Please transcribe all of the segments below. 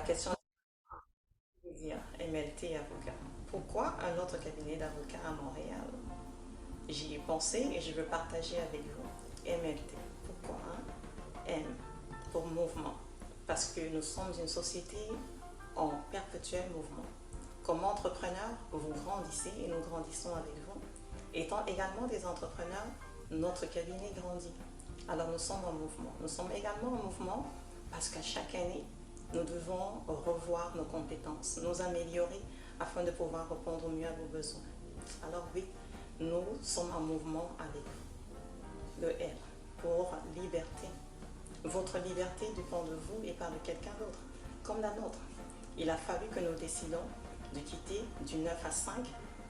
question est dire MLT avocat. Pourquoi un autre cabinet d'avocats à Montréal? J'y ai pensé et je veux partager avec vous. MLT, pourquoi hein? M pour mouvement, parce que nous sommes une société en perpétuel mouvement. Comme entrepreneurs, vous grandissez et nous grandissons avec vous. Étant également des entrepreneurs, notre cabinet grandit. Alors nous sommes en mouvement. Nous sommes également en mouvement parce qu'à chaque année, nous devons revoir nos compétences, nous améliorer afin de pouvoir répondre mieux à vos besoins. Alors oui, nous sommes en mouvement avec vous. Le R pour liberté. Votre liberté dépend de vous et pas de quelqu'un d'autre, comme la nôtre. Il a fallu que nous décidons de quitter du 9 à 5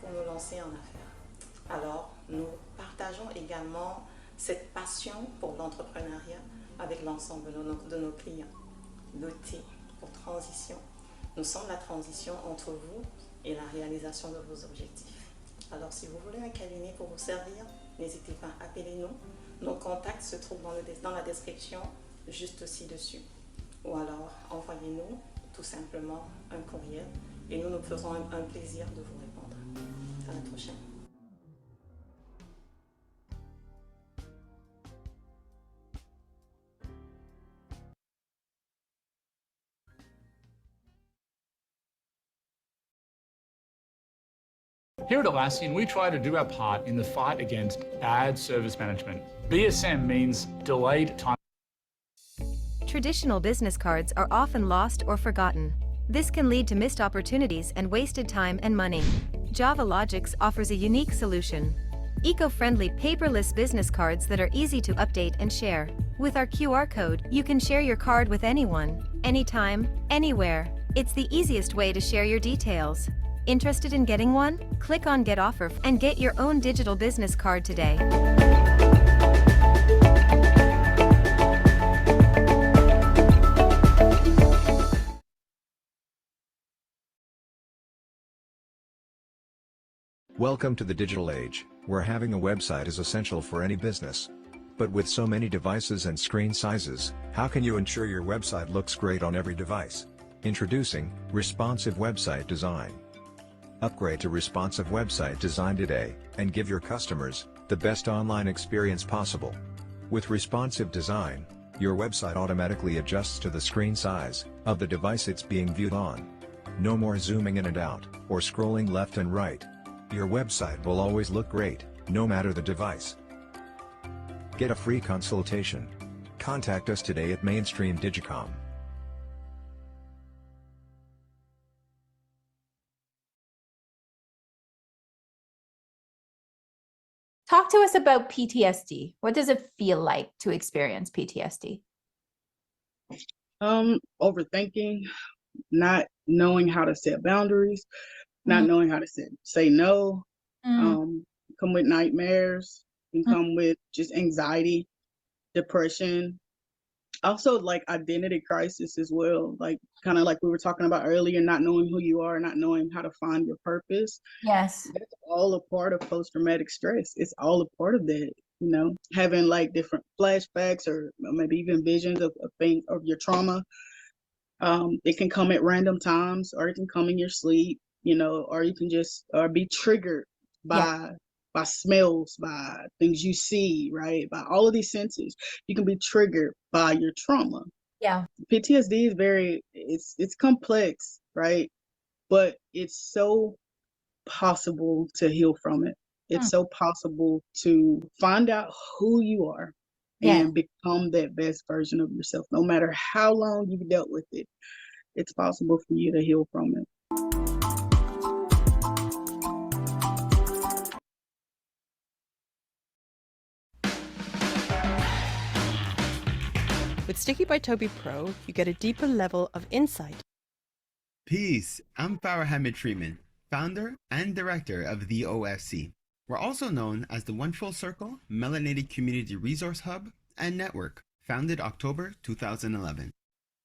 pour nous lancer en affaires. Alors, nous partageons également cette passion pour l'entrepreneuriat avec l'ensemble de nos clients. Le T pour transition. Nous sommes la transition entre vous et la réalisation de vos objectifs. Alors, si vous voulez un cabinet pour vous servir, n'hésitez pas, appelez-nous. Nos contacts se trouvent dans la description, juste ci-dessus. Ou alors, envoyez-nous tout simplement un courriel et nous nous ferons un plaisir de vous répondre. À la prochaine. Here at Atlassian, we try to do our part in the fight against bad service management. BSM means delayed time. Traditional business cards are often lost or forgotten. This can lead to missed opportunities and wasted time and money. Java Logics offers a unique solution. Eco-friendly paperless business cards that are easy to update and share. With our QR code, you can share your card with anyone, anytime, anywhere. It's the easiest way to share your details. Interested in getting one? Click on Get Offer and get your own digital business card today. Welcome to the digital age, where having a website is essential for any business. But with so many devices and screen sizes, how can you ensure your website looks great on every device? Introducing Responsive Website Design. Upgrade to responsive website design today, and give your customers the best online experience possible. With responsive design, your website automatically adjusts to the screen size of the device it's being viewed on. No more zooming in and out, or scrolling left and right. Your website will always look great, no matter the device. Get a free consultation. Contact us today at Mainstream Digicom. Talk to us about PTSD. What does it feel like to experience PTSD? Overthinking, not knowing how to set boundaries, not knowing how to say no, come with nightmares, and come with just anxiety, depression, also like identity crisis as well, like kind of like we were talking about earlier, not knowing who you are, not knowing how to find your purpose. Yes. That's all a part of post-traumatic stress. It's all a part of that, you know, having like different flashbacks or maybe even visions of things of your trauma. It can come at random times, or it can come in your sleep, you know, or you can just be triggered by smells, by things you see, right? By all of these senses, you can be triggered by your trauma. Yeah. PTSD is it's complex, right? But it's so possible to heal from it. It's so possible to find out who you are and become that best version of yourself. No matter how long you've dealt with it, it's possible for you to heal from it. With Sticky by Toby Pro, you get a deeper level of insight. Peace. I'm Farah Hamid Freeman, founder and director of the OFC. We're also known as the One Full Circle Melanated Community Resource Hub and Network, founded October 2011.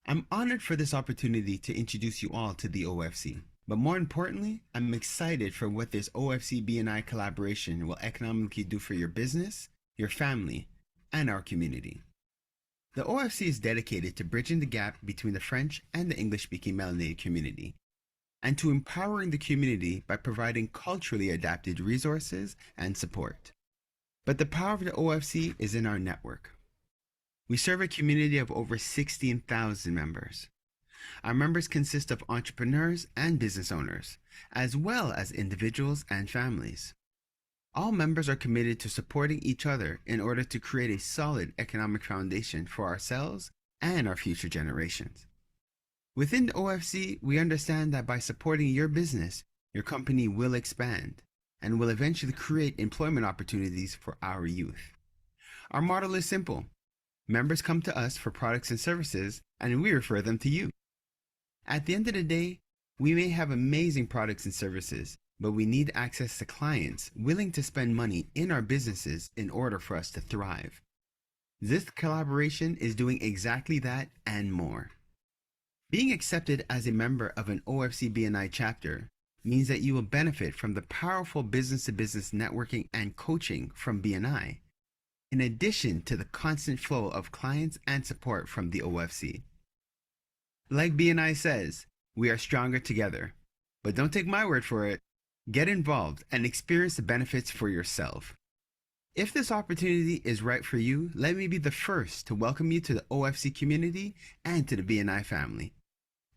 I'm honored for this opportunity to introduce you all to the OFC. But more importantly, I'm excited for what this OFC BNI collaboration will economically do for your business, your family, and our community. The OFC is dedicated to bridging the gap between the French and the English-speaking melanated community, and to empowering the community by providing culturally adapted resources and support. But the power of the OFC is in our network. We serve a community of over 16,000 members. Our members consist of entrepreneurs and business owners, as well as individuals and families. All members are committed to supporting each other in order to create a solid economic foundation for ourselves and our future generations. Within the OFC, we understand that by supporting your business, your company will expand and will eventually create employment opportunities for our youth. Our model is simple. Members come to us for products and services, and we refer them to you. At the end of the day, we may have amazing products and services, but we need access to clients willing to spend money in our businesses in order for us to thrive. This collaboration is doing exactly that and more. Being accepted as a member of an OFC BNI chapter means that you will benefit from the powerful business-to-business networking and coaching from BNI, in addition to the constant flow of clients and support from the OFC. Like BNI says, we are stronger together. But don't take my word for it. Get involved and experience the benefits for yourself. If this opportunity is right for you, let me be the first to welcome you to the OFC community and to the BNI family.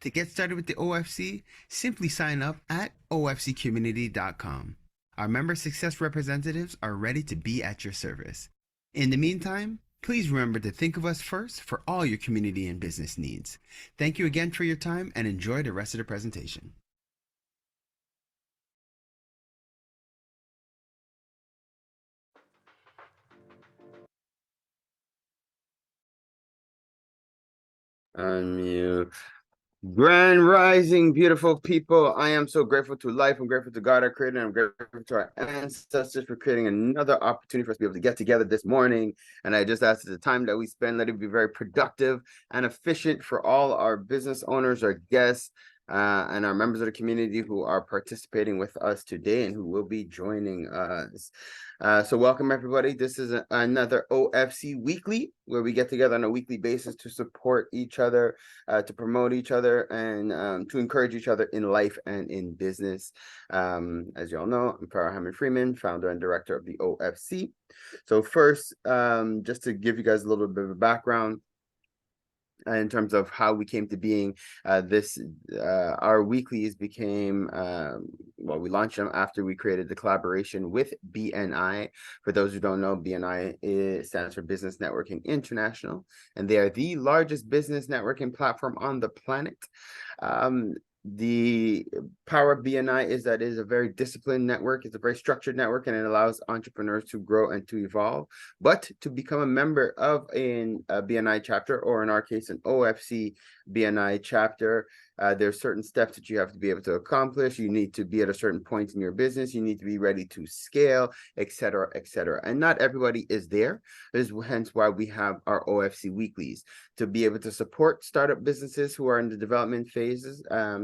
To get started with the OFC, simply sign up at ofccommunity.com. Our member success representatives are ready to be at your service. In the meantime, please remember to think of us first for all your community and business needs. Thank you again for your time and enjoy the rest of the presentation. Unmute. Grand rising, beautiful people. I am so grateful to life. I'm grateful to God, our creator, and I'm grateful to our ancestors for creating another opportunity for us to be able to get together this morning. And I just ask that the time that we spend, let it be very productive and efficient for all our business owners, our guests, and our members of the community who are participating with us today and who will be joining us. So welcome, everybody. This is another OFC Weekly, where we get together on a weekly basis to support each other, to promote each other, and to encourage each other in life and in business. As you all know, I'm Farah Hammond-Freeman, founder and director of the OFC. So first, just to give you guys a little bit of a background, in terms of how we came to being, our weeklies became, well, we launched them after we created the collaboration with BNI. For those who don't know, BNI stands for Business Networking International, and they are the largest business networking platform on the planet. The power of BNI is that it is a very disciplined network. It's a very structured network, and it allows entrepreneurs to grow and to evolve. But to become a member of a BNI chapter, or in our case, an OFC BNI chapter, there's certain steps that you have to be able to accomplish. You need to be at a certain point in your business. You need to be ready to scale, etc., etc. And not everybody is there. This is hence why we have our OFC weeklies, to be able to support startup businesses who are in the development phases,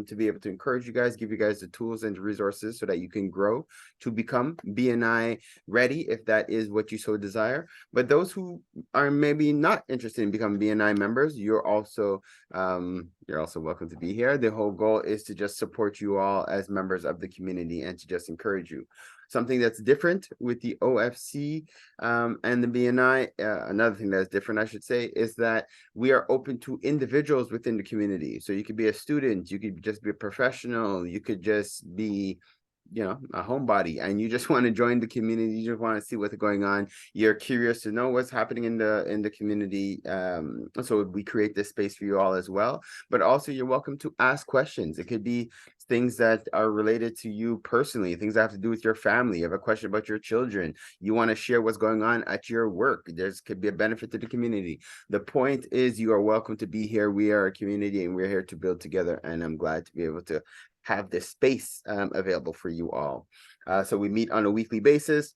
to be able to encourage you guys, give you guys the tools and resources so that you can grow to become BNI ready, if that is what you so desire. But those who are maybe not interested in becoming BNI members, you're also welcome to be here. The whole goal is to just support you all as members of the community and to just encourage you. Something that's different with the OFC and the BNI, another thing that's different, I should say, is that we are open to individuals within the community. So you could be a student, you could just be a professional, you could just be, you know, a homebody, and you just want to join the community. You just want to see what's going on. You're curious to know what's happening in the community. So we create this space for you all as well. But also, you're welcome to ask questions. It could be things that are related to you personally, things that have to do with your family. You have a question about your children. You want to share what's going on at your work. There's could be a benefit to the community. The point is, you are welcome to be here. We are a community, and we're here to build together. And I'm glad to be able to have this space available for you all. So we meet on a weekly basis.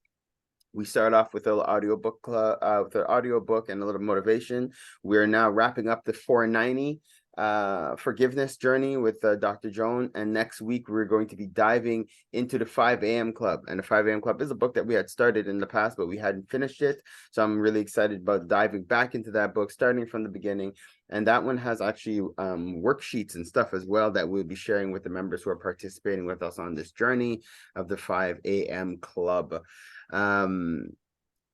We start off with an audiobook and a little motivation. We're now wrapping up the 490 forgiveness journey with Dr. Joan. And next week, we're going to be diving into the 5 a.m. Club. And the 5 a.m. Club is a book that we had started in the past, but we hadn't finished it. So I'm really excited about diving back into that book, starting from the beginning. And that one has actually worksheets and stuff as well that we'll be sharing with the members who are participating with us on this journey of the 5 a.m. Club.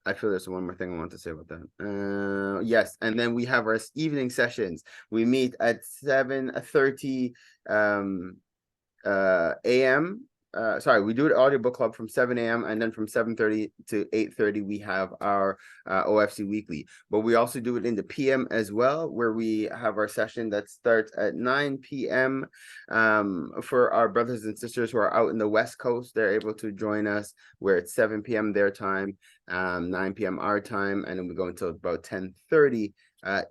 I feel there's one more thing I want to say about that. Yes, and then we have our evening sessions. We meet at 7:30 a.m. Sorry, we do an audiobook club from 7 a.m. and then from 7:30 to 8:30 we have our OFC weekly. But we also do it in the PM as well, where we have our session that starts at 9 p.m. For our brothers and sisters who are out in the West Coast, they're able to join us where it's 7 p.m. their time, 9 p.m. our time, and then we go until about 10:30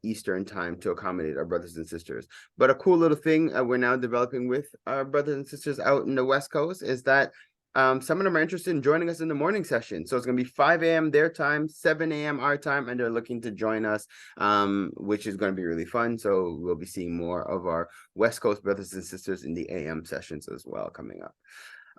Eastern time to accommodate our brothers and sisters. But a cool little thing we're now developing with our brothers and sisters out in the West Coast is that some of them are interested in joining us in the morning session. So it's going to be 5 a.m. their time, 7 a.m. our time, and they're looking to join us, which is going to be really fun. So we'll be seeing more of our West Coast brothers and sisters in the AM sessions as well coming up.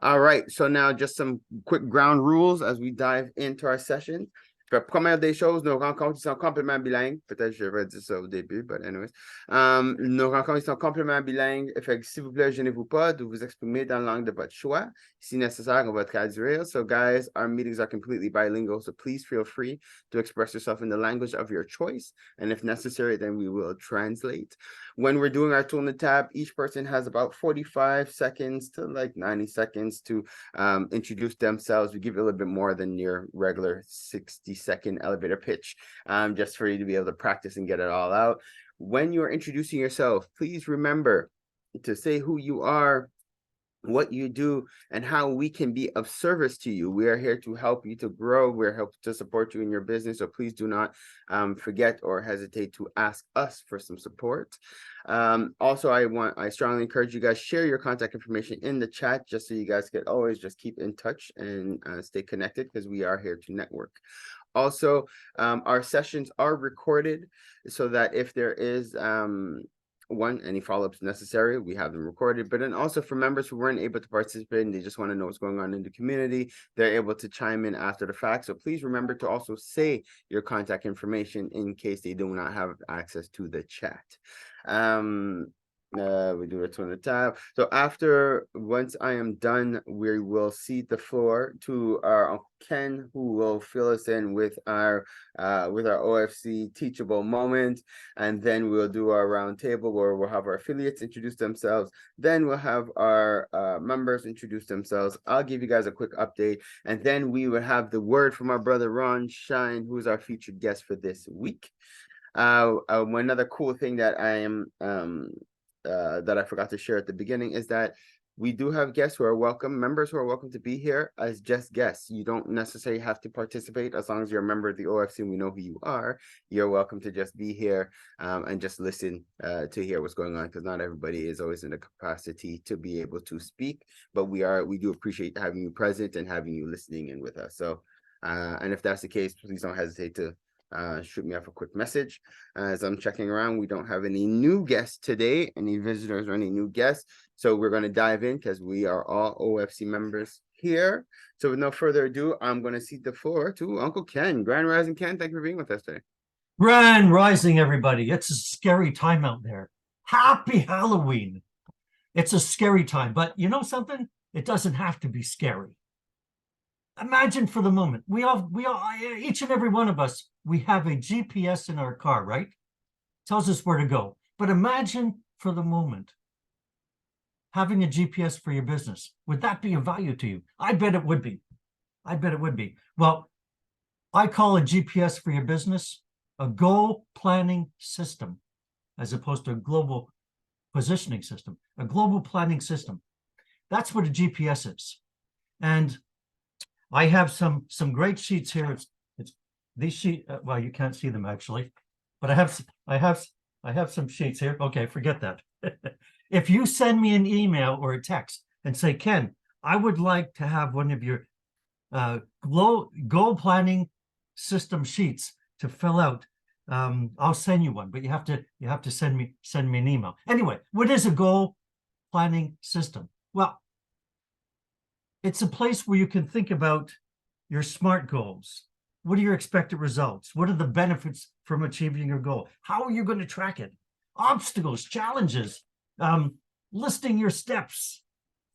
All right, so now just some quick ground rules as we dive into our session. La première des choses, nos rencontres sont complètement bilingues. Peut-être je vais dire ça au début, but anyways. Nos rencontres sont complètement bilingues. Fait que s'il vous plaît, gênez-vous pas de vous exprimer dans la langue de votre choix. Si nécessaire, on va traduire. So guys, our meetings are completely bilingual, so please feel free to express yourself in the language of your choice. And if necessary, then we will translate. When we're doing our tool in the tab, each person has about 45 seconds to like 90 seconds to introduce themselves. We give you a little bit more than your regular 60-second elevator pitch, just for you to be able to practice and get it all out. When you're introducing yourself, please remember to say who you are, what you do, and how we can be of service to you. We are here to help you to grow. We're here to support you in your business. So please do not forget or hesitate to ask us for some support. Also, I strongly encourage you guys, share your contact information in the chat, just so you guys can always just keep in touch and stay connected, because we are here to network. Also, our sessions are recorded so that if there is any follow-ups necessary, we have them recorded. But then also for members who weren't able to participate and they just want to know what's going on in the community, they're able to chime in after the fact. So please remember to also say your contact information in case they do not have access to the chat. We do it on the tab. So once I am done, we will cede the floor to our Uncle Ken, who will fill us in with our OFC teachable moment, and then we'll do our round table where we'll have our affiliates introduce themselves. Then we'll have our members introduce themselves. I'll give you guys a quick update, and then we will have the word from our brother Ron Shine, who's our featured guest for this week. Another cool thing that I am that I forgot to share at the beginning is that we do have guests who are welcome, members who are welcome to be here as just guests. You don't necessarily have to participate as long as you're a member of the OFC and we know who you are. You're welcome to just be here and just listen to hear what's going on, because not everybody is always in the capacity to be able to speak, but we do appreciate having you present and having you listening in with us. So, and if that's the case, please don't hesitate to shoot me off a quick message. As I'm checking around, we don't have any new guests today, any visitors or any new guests. So we're going to dive in because we are all OFC members here. So with no further ado, I'm going to cede the floor to Uncle Ken. Grand Rising Ken, thank you for being with us today. Grand Rising, everybody. It's a scary time out there. Happy Halloween. It's a scary time, but you know something? It doesn't have to be scary. Imagine for the moment, we all, each and every one of us, we have a GPS in our car, right? Tells us where to go. But imagine for the moment, having a GPS for your business. Would that be of value to you? I bet it would be. I bet it would be. Well, I call a GPS for your business a goal planning system, as opposed to a global positioning system, a global planning system. That's what a GPS is. And I have some great sheets here. It's these sheets. Well, you can't see them actually, but I have some sheets here. Okay, forget that. If you send me an email or a text and say, Ken, I would like to have one of your goal planning system sheets to fill out I'll send you one, but you have to send me an email. Anyway, what is a goal planning system? Well, it's a place where you can think about your SMART goals. What are your expected results? What are the benefits from achieving your goal? How are you going to track it? Obstacles, challenges, listing your steps,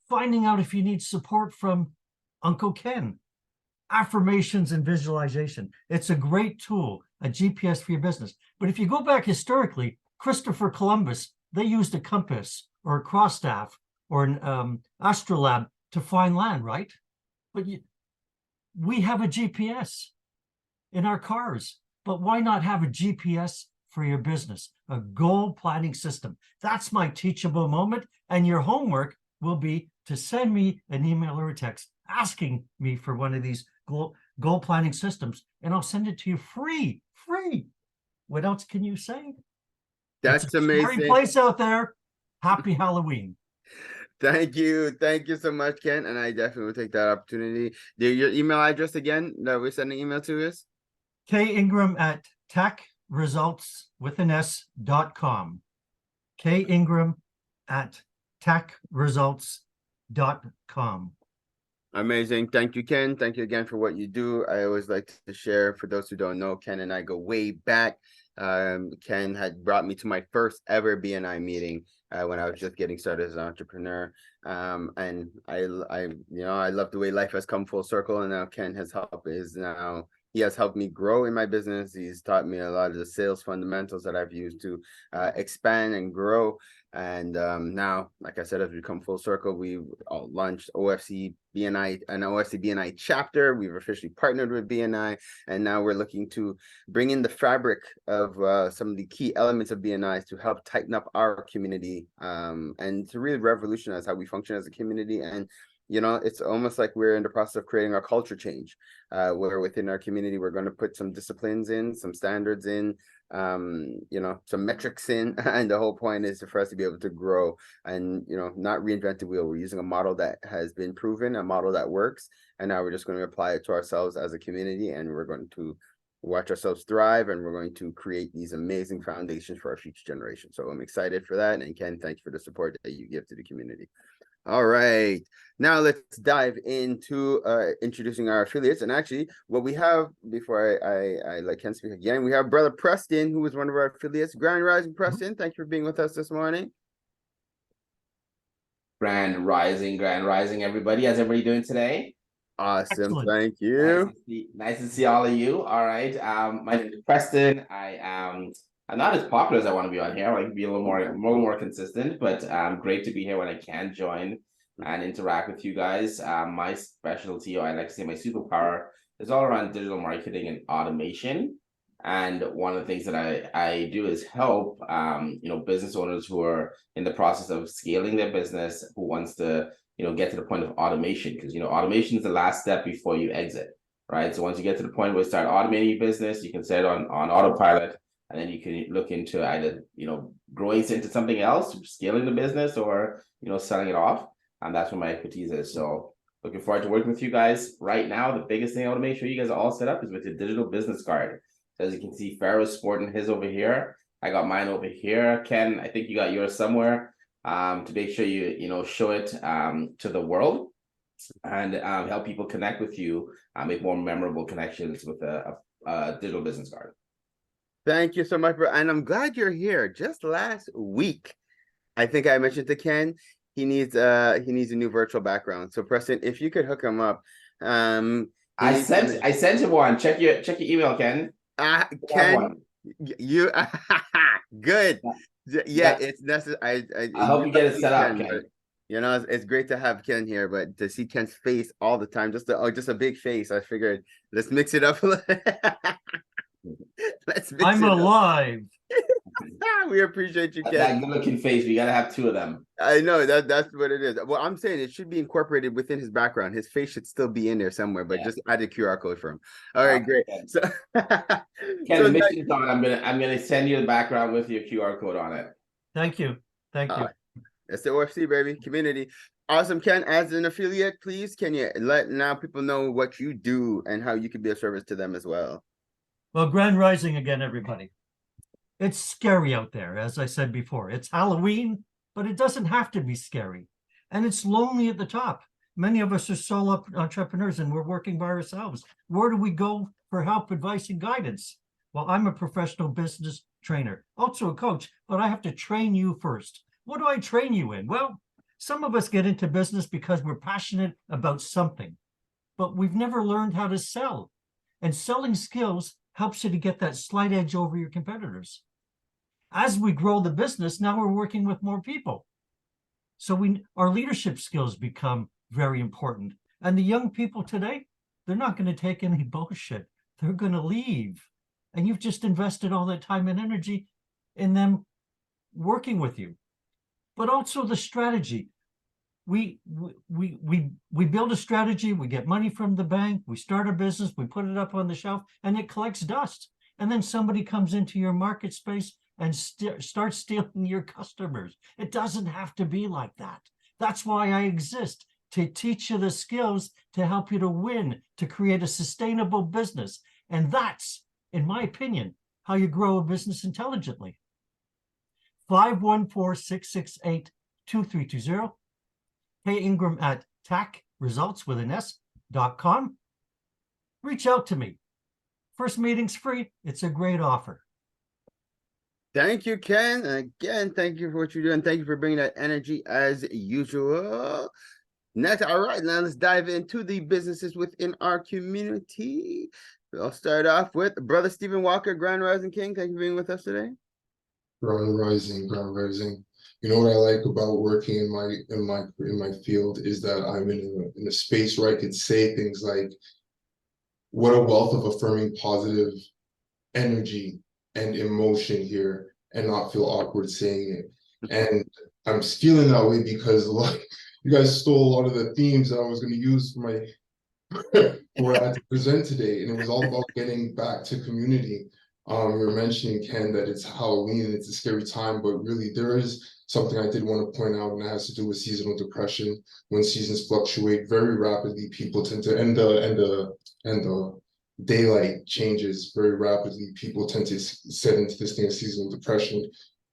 finding out if you need support from Uncle Ken, affirmations and visualization. It's a great tool, a GPS for your business. But if you go back historically, Christopher Columbus, they used a compass or a cross staff or an astrolabe to find land, right? But we have a GPS in our cars, but why not have a GPS for your business, a goal planning system? That's my teachable moment. And your homework will be to send me an email or a text asking me for one of these goal planning systems, and I'll send it to you free. What else can you say? That's it's a amazing. scary place out there. Happy Halloween. Thank you so much, Ken, and I definitely will take that opportunity. Your email address again that we send an email to is kingram@techresults.com. kingram@techresults.com. Amazing. Thank you, Ken. Thank you again for what you do. I always like to share, for those who don't know, Ken and I go way back. Ken had brought me to my first ever BNI meeting when I was just getting started as an entrepreneur. And I love the way life has come full circle, and now Ken he has helped me grow in my business. He's taught me a lot of the sales fundamentals that I've used to expand and grow. And now, like I said, as we come full circle, we launched OFC BNI, an OFC BNI chapter. We've officially partnered with BNI, and now we're looking to bring in the fabric of some of the key elements of BNI to help tighten up our community and to really revolutionize how we function as a community. And it's almost like we're in the process of creating a culture change, where within our community, we're going to put some disciplines in, some standards in, some metrics in. And the whole point is for us to be able to grow and, not reinvent the wheel. We're using a model that has been proven, a model that works. And now we're just going to apply it to ourselves as a community, and we're going to watch ourselves thrive, and we're going to create these amazing foundations for our future generation. So I'm excited for that. And Ken, thank you for the support that you give to the community. All right, now let's dive into introducing our affiliates. And actually, what we have, before I let Ken speak again, we have Brother Preston, who is one of our affiliates. Grand Rising, Preston, thank you for being with us this morning. Grand Rising, everybody. How's everybody doing today? Awesome. Excellent. Thank you. Nice to see all of you. All right. My name is Preston. I'm not as popular as I want to be on here. I like to be a little more consistent, but great to be here when I can join and interact with you guys. My specialty, or I like to say my superpower, is all around digital marketing and automation. And one of the things that I do is help business owners who are in the process of scaling their business, who wants to get to the point of automation, because automation is the last step before you exit, right? So once you get to the point where you start automating your business, you can set it on autopilot. And then you can look into either, growing into something else, scaling the business, or, selling it off. And that's where my expertise is. So looking forward to working with you guys. Right now, the biggest thing I want to make sure you guys are all set up is with your digital business card. So as you can see, Pharaoh's sporting his over here. I got mine over here. Ken, I think you got yours somewhere, to make sure you show it to the world and help people connect with you, make more memorable connections with a digital business card. Thank you so much, bro. And I'm glad you're here. Just last week, I think I mentioned to Ken, he needs a new virtual background. So Preston, if you could hook him up. I sent him one. Check your email, Ken. Ken, you good. Yeah, it's necessary. I hope you get it set up, Ken. But, it's great to have Ken here, but to see Ken's face all the time, just a big face, I figured let's mix it up a little. I'm alive. We appreciate you, Ken. That good-looking face. We gotta have two of them. I know that's what it is. Well, I'm saying it should be incorporated within his background. His face should still be in there somewhere, but just add a QR code for him. All right, great. So, Ken, the mission's on. I'm gonna send you the background with your QR code on it. Thank you. That's the OFC, baby, community. Awesome, Ken. As an affiliate, please, can you let now people know what you do and how you can be of service to them as well? Well, Grand Rising again, everybody. It's scary out there, as I said before. It's Halloween, but it doesn't have to be scary. And it's lonely at the top. Many of us are solo entrepreneurs and we're working by ourselves. Where do we go for help, advice, and guidance? Well, I'm a professional business trainer, also a coach, but I have to train you first. What do I train you in? Well, some of us get into business because we're passionate about something, but we've never learned how to sell. And selling skills helps you to get that slight edge over your competitors. As we grow the business, now we're working with more people. So our leadership skills become very important. And the young people today, they're not going to take any bullshit. They're going to leave. And you've just invested all that time and energy in them working with you. But also the strategy. We build a strategy, we get money from the bank, we start a business, we put it up on the shelf, and it collects dust. And then somebody comes into your market space and starts stealing your customers. It doesn't have to be like that. That's why I exist, to teach you the skills to help you to win, to create a sustainable business. And that's, in my opinion, how you grow a business intelligently. 514-668-2320. Hey Ingram at tacresults.com. Reach out to me. First meeting's free. It's a great offer. Thank you, Ken. Again, thank you for what you're doing. Thank you for bringing that energy as usual. Next, all right, now let's dive into the businesses within our community. I'll start off with Brother Stephen Walker, Grand Rising King. Thank you for being with us today. Grand Rising, Grand Rising. You know what I like about working in my field is that I'm in a space where I could say things like, what a wealth of affirming positive energy and emotion here, and not feel awkward saying it. And I'm feeling that way because you guys stole a lot of the themes that I was going to use for my for what I had to present today, and it was all about getting back to community. You were mentioning, Ken, that it's Halloween and it's a scary time, but really there is something I did want to point out, and it has to do with seasonal depression. When seasons fluctuate very rapidly, people tend to and the daylight changes very rapidly. People tend to set into this thing of seasonal depression.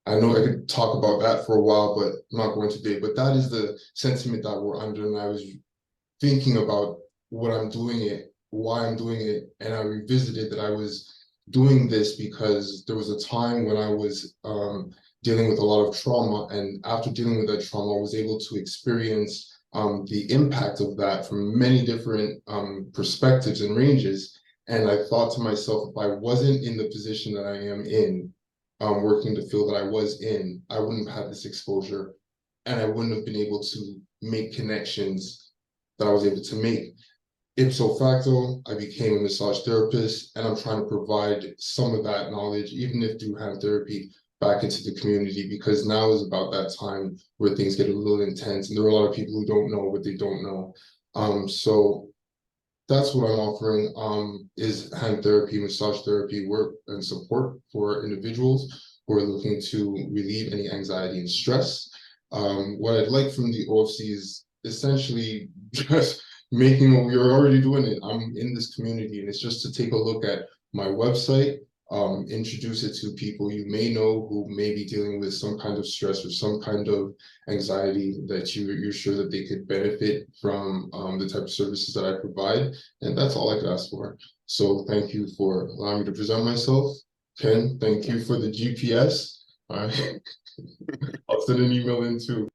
I know I could talk about that for a while, but I'm not going today. But that is the sentiment that we're under, and I was thinking about what I'm doing it, why I'm doing it, and I revisited that I was doing this because there was a time when I was dealing with a lot of trauma, and after dealing with that trauma, I was able to experience the impact of that from many different perspectives and ranges. And I thought to myself, if I wasn't in the position that I am in, working the field that I was in, I wouldn't have had this exposure, and I wouldn't have been able to make connections that I was able to make. Ipso facto, I became a massage therapist, and I'm trying to provide some of that knowledge, even if through hand therapy, back into the community, because now is about that time where things get a little intense, and there are a lot of people who don't know what they don't know. So that's what I'm offering, is hand therapy, massage therapy, work and support for individuals who are looking to relieve any anxiety and stress. What I'd like from the OFC is essentially just making what we're already doing it. I'm in this community, and it's just to take a look at my website, introduce it to people you may know who may be dealing with some kind of stress or some kind of anxiety that you're sure that they could benefit from the type of services that I provide. And that's all I could ask for. So thank you for allowing me to present myself. Ken, thank you for the GPS. All right. I'll send an email in too.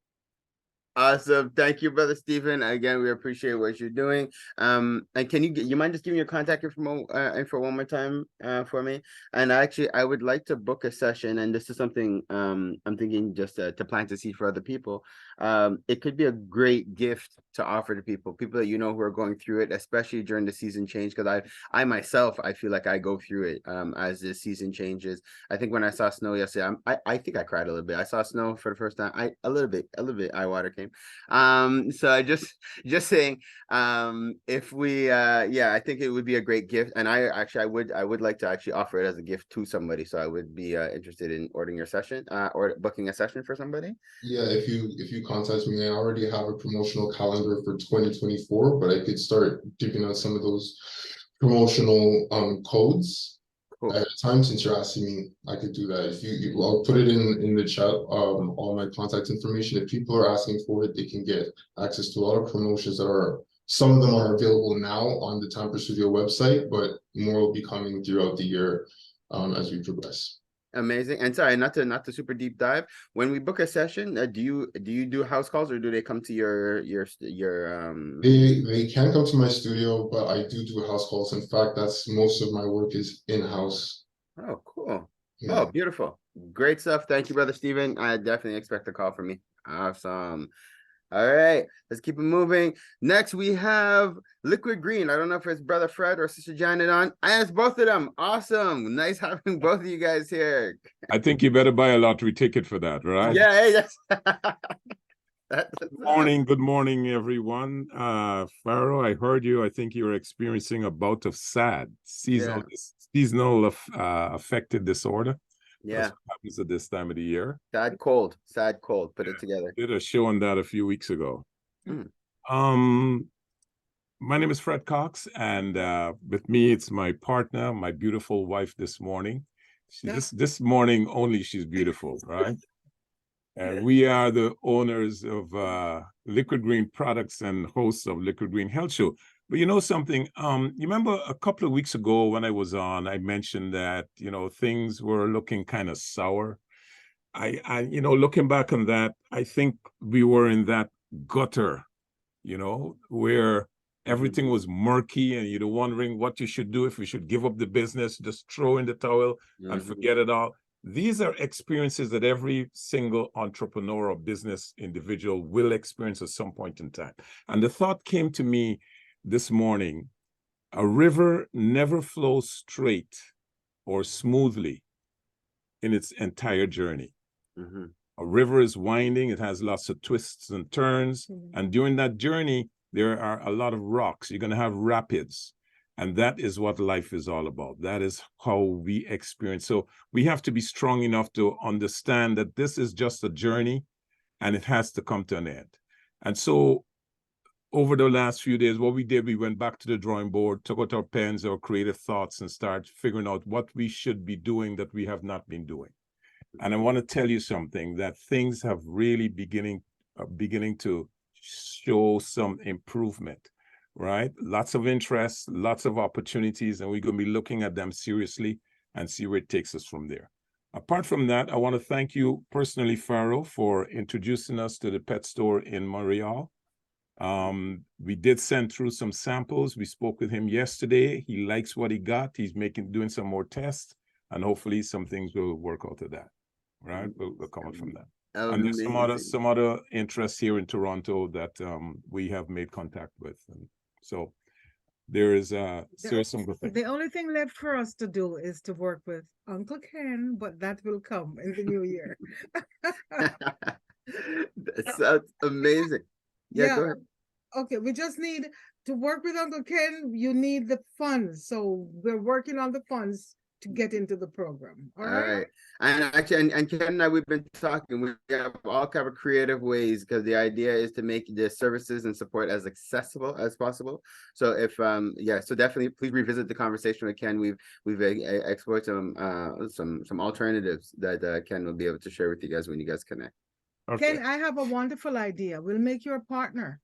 Awesome. Thank you, Brother Stephen. Again, we appreciate what you're doing. And can you mind just giving your contact info one more time for me? And actually, I would like to book a session, and this is something I'm thinking just to plant a seed for other people. It could be a great gift to offer to people that you know who are going through it, especially during the season change, because I myself, I feel like I go through it as the season changes. I think when I saw snow yesterday, I think I cried a little bit. I saw snow for the first time. A little bit eye water came. So I just saying, if we I think it would be a great gift, and I would like to actually offer it as a gift to somebody. So I would be interested in ordering your session or booking a session for somebody. Yeah, if you contact me, I already have a promotional calendar for 2024, but I could start giving out some of those promotional codes. At a time, since you're asking me, I could do that. If I'll put it in the chat, all my contact information. If people are asking for it, they can get access to a lot of promotions that are, some of them are available now on the Tamper Studio website, but more will be coming throughout the year as we progress. Amazing. And sorry, not to super deep dive. When we book a session, do you do house calls, or do they come to your They can come to my studio, but I do house calls. In fact, that's most of my work is in-house. Oh, cool. Yeah. Oh, beautiful. Great stuff. Thank you, Brother Steven. I definitely expect a call from me. Awesome. All right, let's keep it moving. Next, we have Liquid Green. I don't know if it's Brother Fred or Sister Janet on. I asked both of them. Awesome. Nice having both of you guys here. I think you better buy a lottery ticket for that, right? Yeah, hey, Good morning, everyone. Pharaoh, I heard you. I think you're experiencing a bout of seasonal affected disorder. Yeah. That's what happens at this time of the year. Sad cold. Put it together. Did a show on that a few weeks ago. My name is Fred Cox, and with me, it's my partner, my beautiful wife this morning. This morning only, she's beautiful, right? And we are the owners of Liquid Green Products and hosts of Liquid Green Health Show. But you know something, you remember a couple of weeks ago when I was on, I mentioned that, things were looking kind of sour. I looking back on that, I think we were in that gutter, where everything was murky and you're wondering what you should do, if you should give up the business, just throw in the towel and forget it all. These are experiences that every single entrepreneur or business individual will experience at some point in time. And the thought came to me this morning: a river never flows straight or smoothly in its entire journey. A river is winding, it has lots of twists and turns, and during that journey, there are a lot of rocks. You're going to have rapids, and that is what life is all about. That is how we experience. So we have to be strong enough to understand that this is just a journey, and it has to come to an end. And so over the last few days, what we did, we went back to the drawing board, took out our pens, our creative thoughts, and started figuring out what we should be doing that we have not been doing. And I want to tell you something, that things have really beginning to show some improvement, right? Lots of interest, lots of opportunities, and we're going to be looking at them seriously and see where it takes us from there. Apart from that, I want to thank you personally, Pharaoh, for introducing us to the pet store in Montreal. We did send through some samples. We spoke with him yesterday. He likes what he got. He's doing some more tests, and hopefully some things will work out of that, right? We'll come out from that. And there's some other interests here in Toronto that we have made contact with. And so there's some good things. The only thing left for us to do is to work with Uncle Ken, but that will come in the new year. That sounds amazing. Yeah, go ahead. Okay, we just need to work with Uncle Ken. You need the funds. So we're working on the funds to get into the program. All right. And actually, and Ken and I, we've been talking. We have all kind of creative ways, because the idea is to make the services and support as accessible as possible. So if so definitely please revisit the conversation with Ken. We've explored some alternatives that Ken will be able to share with you guys when you guys connect. Okay. Ken, I have a wonderful idea. We'll make you a partner.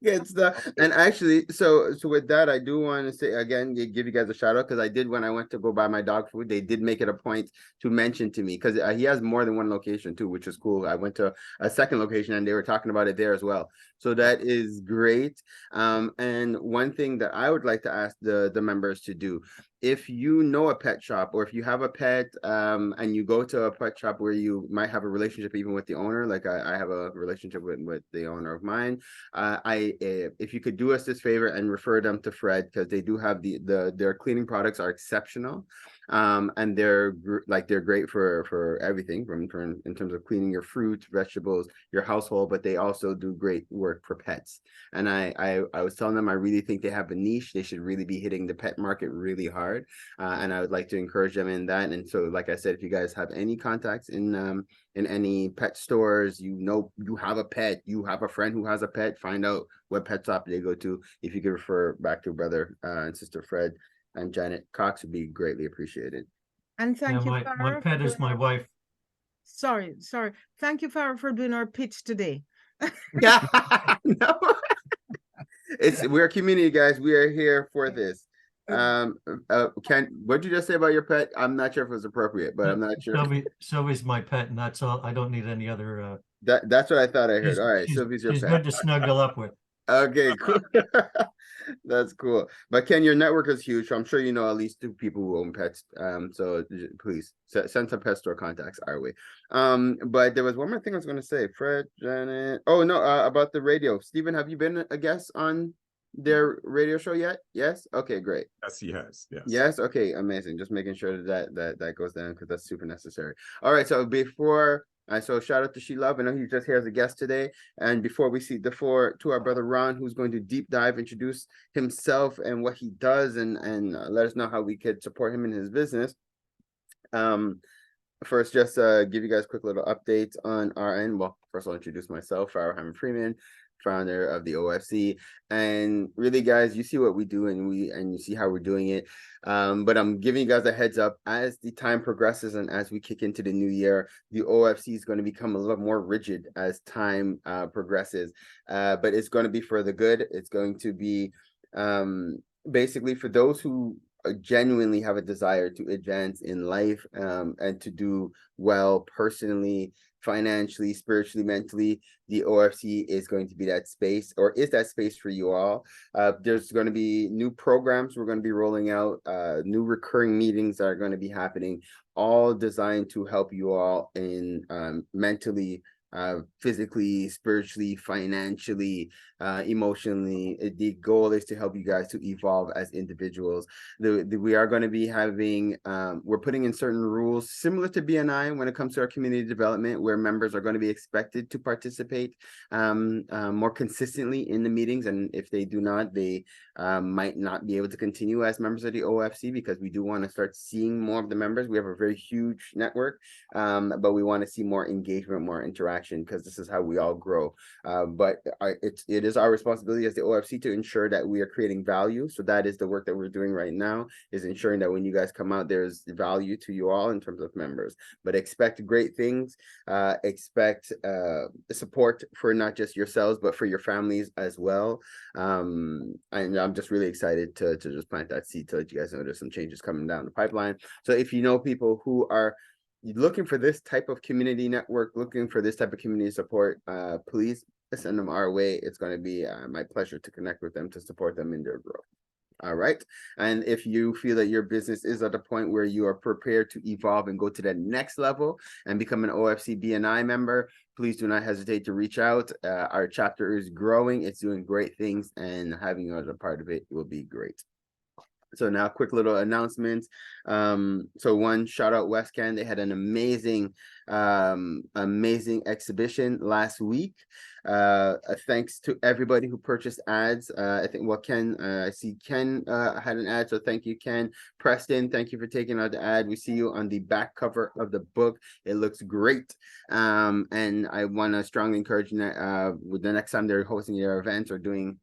Good stuff. And actually, so with that, I do want to say again, give you guys a shout out, because I did, when I went to go buy my dog food, they did make it a point to mention to me, because he has more than one location too, which is cool. I went to a second location and they were talking about it there as well. So that is great. And one thing that I would like to ask the members to do, if you know a pet shop, or if you have a pet and you go to a pet shop where you might have a relationship even with the owner, like I have a relationship with the owner of mine, if you could do us this favor and refer them to Fred, because they do have their cleaning products are exceptional. And they're great for everything from in terms of cleaning your fruit, vegetables, your household, but they also do great work for pets. And I was telling them I really think they have a niche. They should really be hitting the pet market really hard, and I would like to encourage them in that. And so, like I said, if you guys have any contacts in any pet stores, you have a pet, you have a friend who has a pet, find out what pet shop they go to. If you could refer back to brother and sister Fred and Janet Cox, would be greatly appreciated. And thank you, my Farah, pet is my wife. Sorry. Thank you, Farah, for doing our pitch today. Yeah, no. We're a community, guys. We are here for this. Ken, what'd you just say about your pet? I'm not sure if it was appropriate, but I'm not sure. Sylvie's my pet, and that's all. I don't need any other. That's what I thought I heard. All right, Sylvie's your she's pet. good to snuggle up with. Okay, cool. That's cool. But Ken, your network is huge, so I'm sure you know at least 2 people who own pets. So please send some pet store contacts our way. But there was one more thing I was going to say. Fred, Janet. Oh no, about the radio. Stephen, have you been a guest on their radio show yet? Yes. Okay, great. Yes, he has. Yes. Yes. Okay, amazing. Just making sure that goes down because that's super necessary. All right. So so shout out to She Love. I know he's just here as a guest today. And before we see the floor to our brother Ron, who's going to deep dive, introduce himself and what he does, and let us know how we could support him in his business. First, just give you guys quick little updates on our end. Well, first I'll introduce myself, Farah Hammond-Freeman, founder of the OFC. And really, guys, you see what we do, and you see how we're doing it. But I'm giving you guys a heads up as the time progresses and as we kick into the new year, the OFC is going to become a little more rigid as time progresses. But it's going to be for the good. It's going to be basically for those who genuinely have a desire to advance in life and to do well personally, financially, spiritually, mentally. The OFC is going to be that space, or is that space for you all. There's going to be new programs we're going to be rolling out, new recurring meetings that are going to be happening, all designed to help you all in mentally, physically, spiritually, financially, emotionally. The goal is to help you guys to evolve as individuals. We are going to be having, we're putting in certain rules similar to BNI when it comes to our community development, where members are going to be expected to participate more consistently in the meetings. And if they do not, they might not be able to continue as members of the OFC, because we do want to start seeing more of the members. We have a very huge network, but we want to see more engagement, more interaction, because this is how we all grow. But it is our responsibility as the OFC to ensure that we are creating value. So that is the work that we're doing right now, is ensuring that when you guys come out, there's value to you all in terms of members. But expect great things. Expect support for not just yourselves, but for your families as well. And I'm just really excited to just plant that seed to let you guys know there's some changes coming down the pipeline. So if you know people who are looking for this type of community network, looking for this type of community support, please send them our way. It's going to be my pleasure to connect with them, to support them in their growth. All right. And if you feel that your business is at a point where you are prepared to evolve and go to that next level and become an OFC BNI member, please do not hesitate to reach out. Our chapter is growing. It's doing great things, and having you as a part of it will be great. So now, quick little announcements. So one, shout out WestCan. They had an amazing exhibition last week. Thanks to everybody who purchased ads. I think, well, Ken, I see Ken had an ad, so thank you, Ken. Preston, thank you for taking out the ad. We see you on the back cover of the book. It looks great. And I want to strongly encourage with the next time they're hosting their events or doing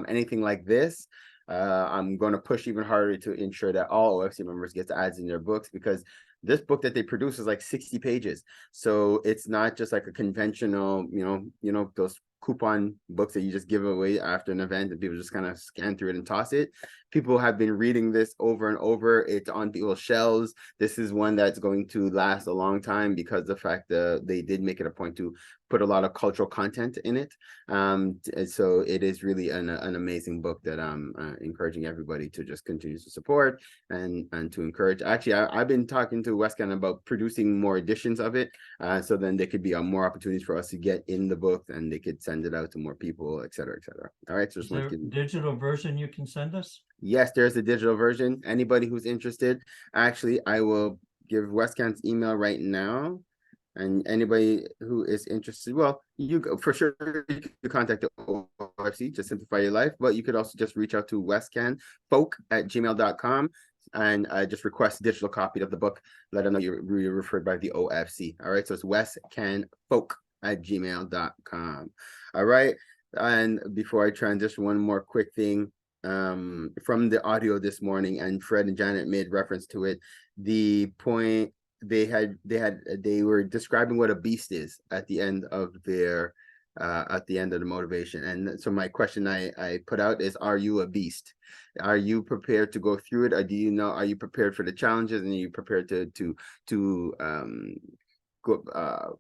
anything like this, I'm going to push even harder to ensure that all OFC members get ads in their books, because this book that they produce is like 60 pages. So it's not just like a conventional, you know, those coupon books that you just give away after an event and people just kind of scan through it and toss it. People have been reading this over and over. It's on people's shelves. This is one that's going to last a long time, because the fact that they did make it a point to put a lot of cultural content in it. And so it is really an amazing book that I'm encouraging everybody to just continue to support and to encourage. Actually, I've been talking to WestCan about producing more editions of it, so then there could be more opportunities for us to get in the book, and they could send it out to more people, et cetera, et cetera. All right. So is there a digital version you can send us? Yes, there's a digital version. Anybody who's interested, actually, I will give Westcan's email right now. And anybody who is interested, well, you for sure you can contact the OFC to simplify your life, but you could also just reach out to westcanfolk@gmail.com and just request a digital copy of the book. Let them know you're referred by the OFC. All right, so it's westcanfolk@gmail.com. All right, and before I transition, one more quick thing from the audio this morning, and Fred and Janet made reference to it. The point they were describing what a beast is at the end of their the motivation. And so my question I put out is, are you a beast? Are you prepared to go through it? Or are you prepared for the challenges, and are you prepared to go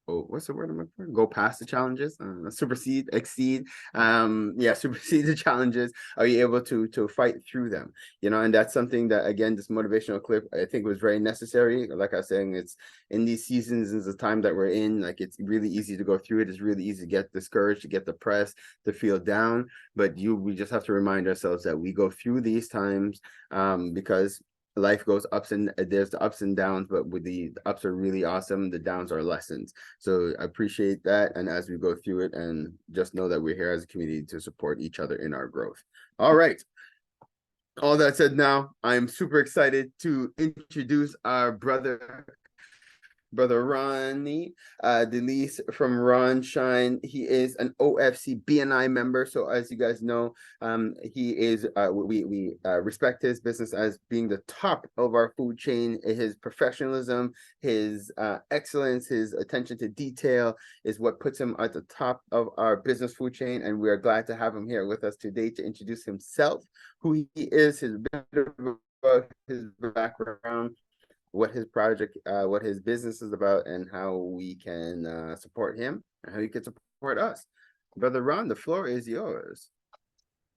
what's the word I'm looking for? Go past the challenges, supersede, exceed, supersede the challenges. Are you able to fight through them? And that's something that, again, this motivational clip, I think, was very necessary. Like I was saying, it's in these seasons, is the time that we're in, like, it's really easy to go through it. It's really easy to get discouraged, to get depressed, to feel down. But we just have to remind ourselves that we go through these times because life goes there's the ups and downs, but with the ups are really awesome, the downs are lessons. So I appreciate that, and as we go through it, and just know that we're here as a community to support each other in our growth. All right, all that said, now I'm super excited to introduce our brother Rony Delice from Ron Shine. He is an OFC BNI member. So as you guys know, he is we respect his business as being the top of our food chain. His professionalism, his excellence, his attention to detail is what puts him at the top of our business food chain. And we are glad to have him here with us today to introduce himself, who he is, his background, what his project, what his business is about, and how we can support him and how he can support us. Brother Ron, the floor is yours.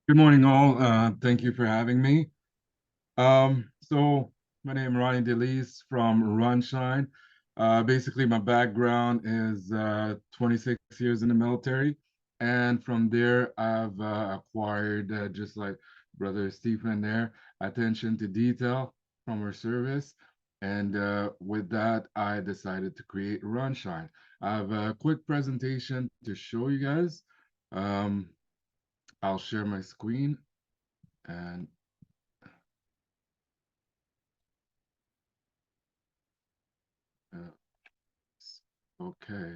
Good morning, all. Thank you for having me. So my name is Rony Delice from Ron Shine. Basically, my background is 26 years in the military. And from there, I've acquired, just like Brother Stephen there, attention to detail from our service. And with that, I decided to create Ron Shine. I have a quick presentation to show you guys. I'll share my screen and okay.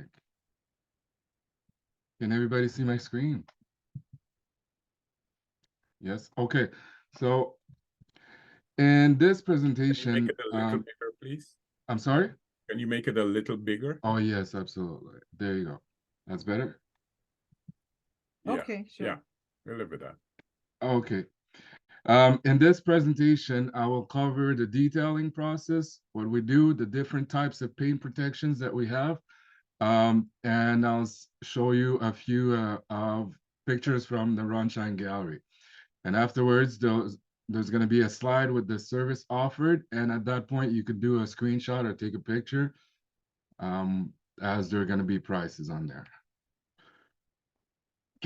Can everybody see my screen? Yes. Okay. So in this presentation, can you make it a little bigger, please? I'm sorry? Can you make it a little bigger? Oh, yes, absolutely. There you go. That's better. Yeah. Okay, sure. Yeah, we'll live with that. Okay. In this presentation, I will cover the detailing process, what we do, the different types of paint protections that we have, and I'll show you a few of pictures from the Ron Shine Gallery. And afterwards, there's going to be a slide with the service offered, and at that point, you could do a screenshot or take a picture, as there are going to be prices on there.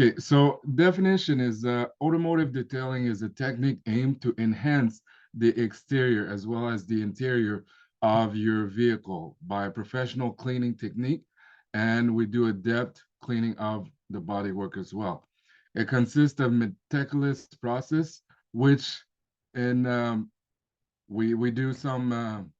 Okay, so definition is automotive detailing is a technique aimed to enhance the exterior as well as the interior of your vehicle by a professional cleaning technique, and we do a depth cleaning of the bodywork as well. It consists of meticulous process, which we do some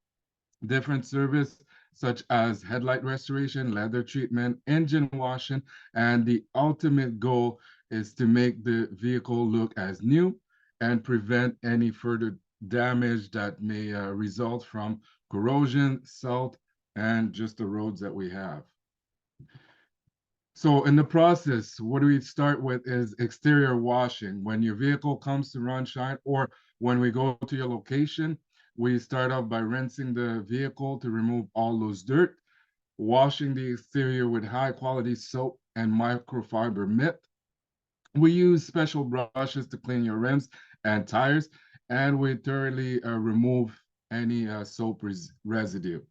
different service such as headlight restoration, leather treatment, engine washing, and the ultimate goal is to make the vehicle look as new and prevent any further damage that may result from corrosion, salt, and just the roads that we have. So in the process, what we start with is exterior washing. When your vehicle comes to Ron Shine, or when we go to your location, we start off by rinsing the vehicle to remove all those dirt, washing the exterior with high quality soap and microfiber mitt. We use special brushes to clean your rims and tires, and we thoroughly remove any soap residue.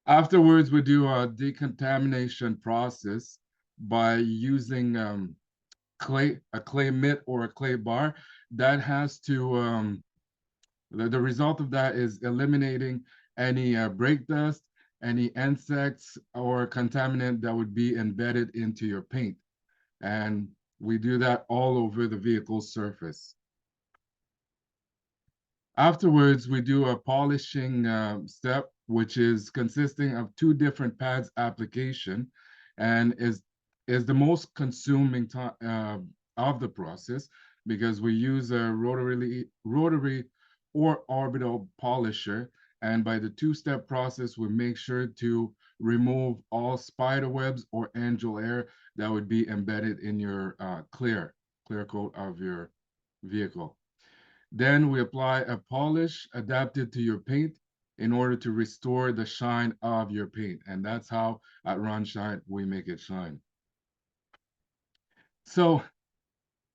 Afterwards, we do a decontamination process by using clay mitt or a clay bar, that has to the result of that is eliminating any brake dust, any insects or contaminant that would be embedded into your paint. And we do that all over the vehicle's surface. Afterwards, we do a polishing step, which is consisting of 2 different pads application, and is the most consuming time of the process, because we use a rotary or orbital polisher. And by the 2-step process, we make sure to remove all spider webs or angel hair that would be embedded in your clear coat of your vehicle. Then we apply a polish adapted to your paint in order to restore the shine of your paint. And that's how at Run Shine, we make it shine. So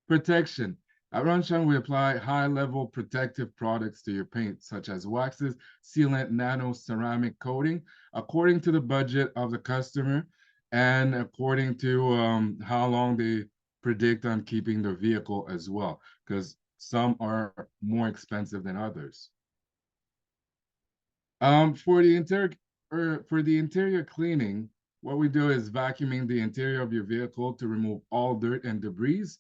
protection. At Run Shine, we apply high-level protective products to your paint, such as waxes, sealant, nano, ceramic coating, according to the budget of the customer and according to how long they predict on keeping their vehicle as well, because some are more expensive than others. For the interior cleaning, what we do is vacuuming the interior of your vehicle to remove all dirt and debris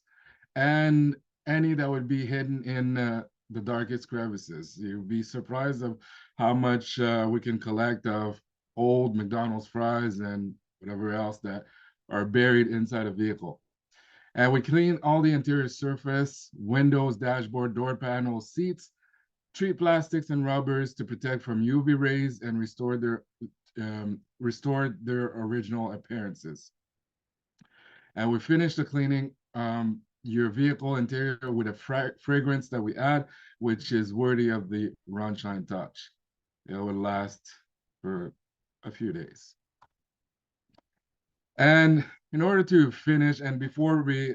and any that would be hidden in the darkest crevices. You'll be surprised of how much we can collect of old McDonald's fries and whatever else that are buried inside a vehicle. And we clean all the interior surface, windows, dashboard, door panels, seats, treat plastics and rubbers to protect from UV rays and restore their original appearances. And we finish the cleaning your vehicle interior with a fragrance that we add, which is worthy of the Run Shine touch. It will last for a few days. And in order to finish, and before we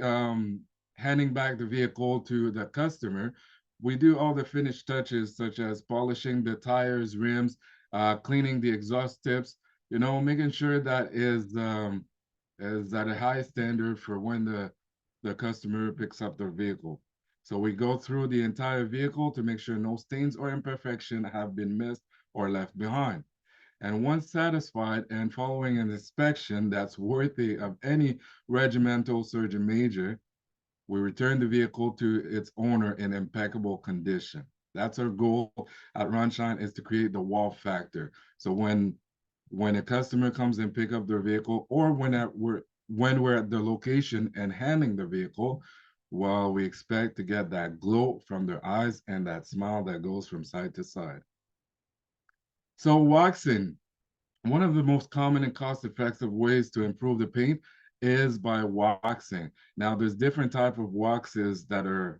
handing back the vehicle to the customer, we do all the finished touches, such as polishing the tires, rims, cleaning the exhaust tips, making sure that is at a high standard for when the customer picks up their vehicle. So we go through the entire vehicle to make sure no stains or imperfection have been missed or left behind. And once satisfied and following an inspection that's worthy of any regimental surgeon major, we return the vehicle to its owner in impeccable condition. That's our goal at Run Shine, is to create the wow factor. So when a customer comes and pick up their vehicle, or when we're at the location and handling the vehicle, well, we expect to get that glow from their eyes and that smile that goes from side to side. So waxing, one of the most common and cost-effective ways to improve the paint is by waxing. Now, there's different type of waxes that are